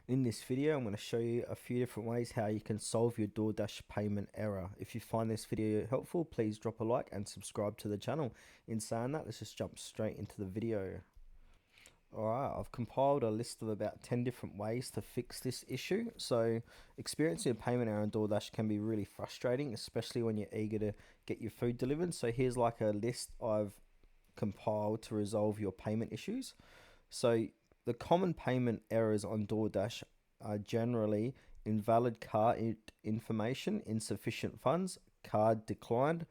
In this video, I'm going to show you a few different ways how you can solve your DoorDash payment error. If you find this video helpful, please drop a like and subscribe to the channel. In saying that, let's just jump straight into the video. Alright, I've compiled a list of about 10 different ways to fix this issue. So, experiencing a payment error on DoorDash can be really frustrating, especially when you're eager to get your food delivered. So, here's like a list I've compiled to resolve your payment issues. So, the common payment errors on DoorDash are generally invalid card information, insufficient funds, card declined,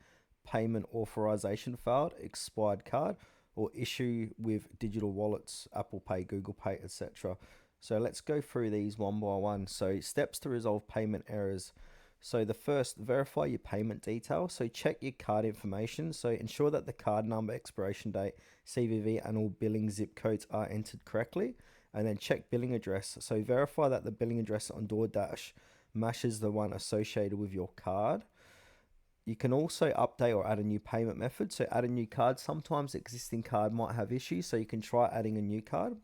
payment authorization failed, expired card, or issue with digital wallets, Apple Pay, Google Pay, etc. So let's go through these one by one. So steps to resolve payment errors. So the first, verify your payment details. So check your card information. So ensure that the card number, expiration date, CVV, and all billing zip codes are entered correctly. And then check billing address. So verify that the billing address on DoorDash matches the one associated with your card. You can also update or add a new payment method. So add a new card. Sometimes existing card might have issues, so you can try adding a new card.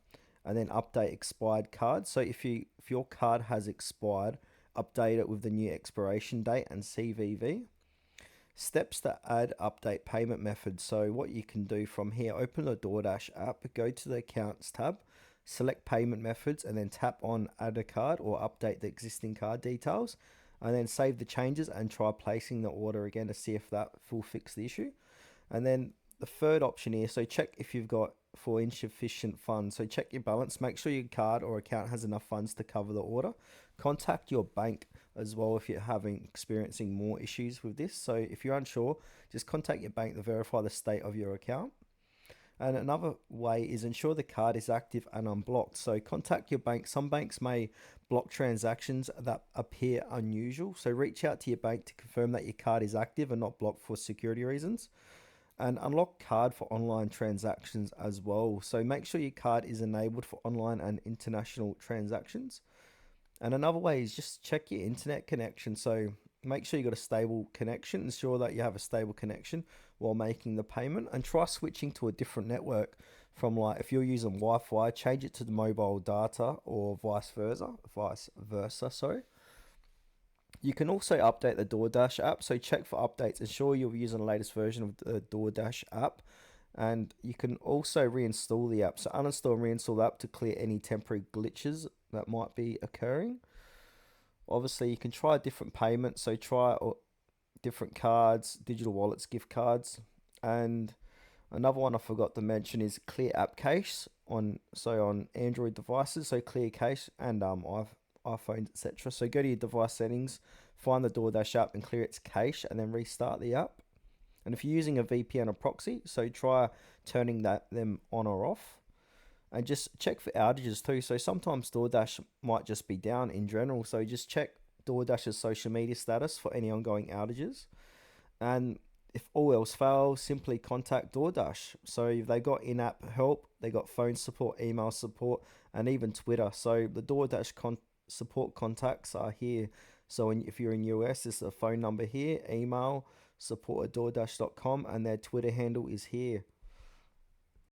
And then update expired card. So if your card has expired, update it with the new expiration date and CVV. Steps to add update payment method. So what you can do from here, open the DoorDash app, go to the accounts tab, select payment methods, and then tap on add a card or update the existing card details, and then save the changes and try placing the order again to see if that will fix the issue. And then the third option here, so check if you've got for insufficient funds. So check your balance, make sure your card or account has enough funds to cover the order. Contact your bank as well if you're experiencing more issues with this. So if you're unsure, just contact your bank to verify the state of your account. And another way is ensure the card is active and unblocked. So contact your bank. Some banks may block transactions that appear unusual. So reach out to your bank to confirm that your card is active and not blocked for security reasons. And unlock card for online transactions as well. So make sure your card is enabled for online and international transactions. And another way is just check your internet connection. So make sure you got a stable connection. Ensure that you have a stable connection while making the payment, and try switching to a different network. From, like, if you're using Wi-Fi, change it to the mobile data, or vice versa. Sorry. You can also update the DoorDash app. So check for updates. Ensure you're using the latest version of the DoorDash app. And you can also reinstall the app. So uninstall and reinstall the app to clear any temporary glitches that might be occurring. Obviously, you can try different payments. So try different cards, digital wallets, gift cards. And another one I forgot to mention is clear app cache on Android devices. So clear cache and iPhones, etc. So go to your device settings, find the DoorDash app and clear its cache, and then restart the app. And if you're using a VPN or proxy, so try turning them on or off. And just check for outages too. So sometimes DoorDash might just be down in general. So just check DoorDash's social media status for any ongoing outages. And if all else fails, simply contact DoorDash. So they got in-app help, they got phone support, email support, and even Twitter. So the DoorDash support contacts are here. So if you're in US, there's a phone number here, email support@doordash.com, and their Twitter handle is here.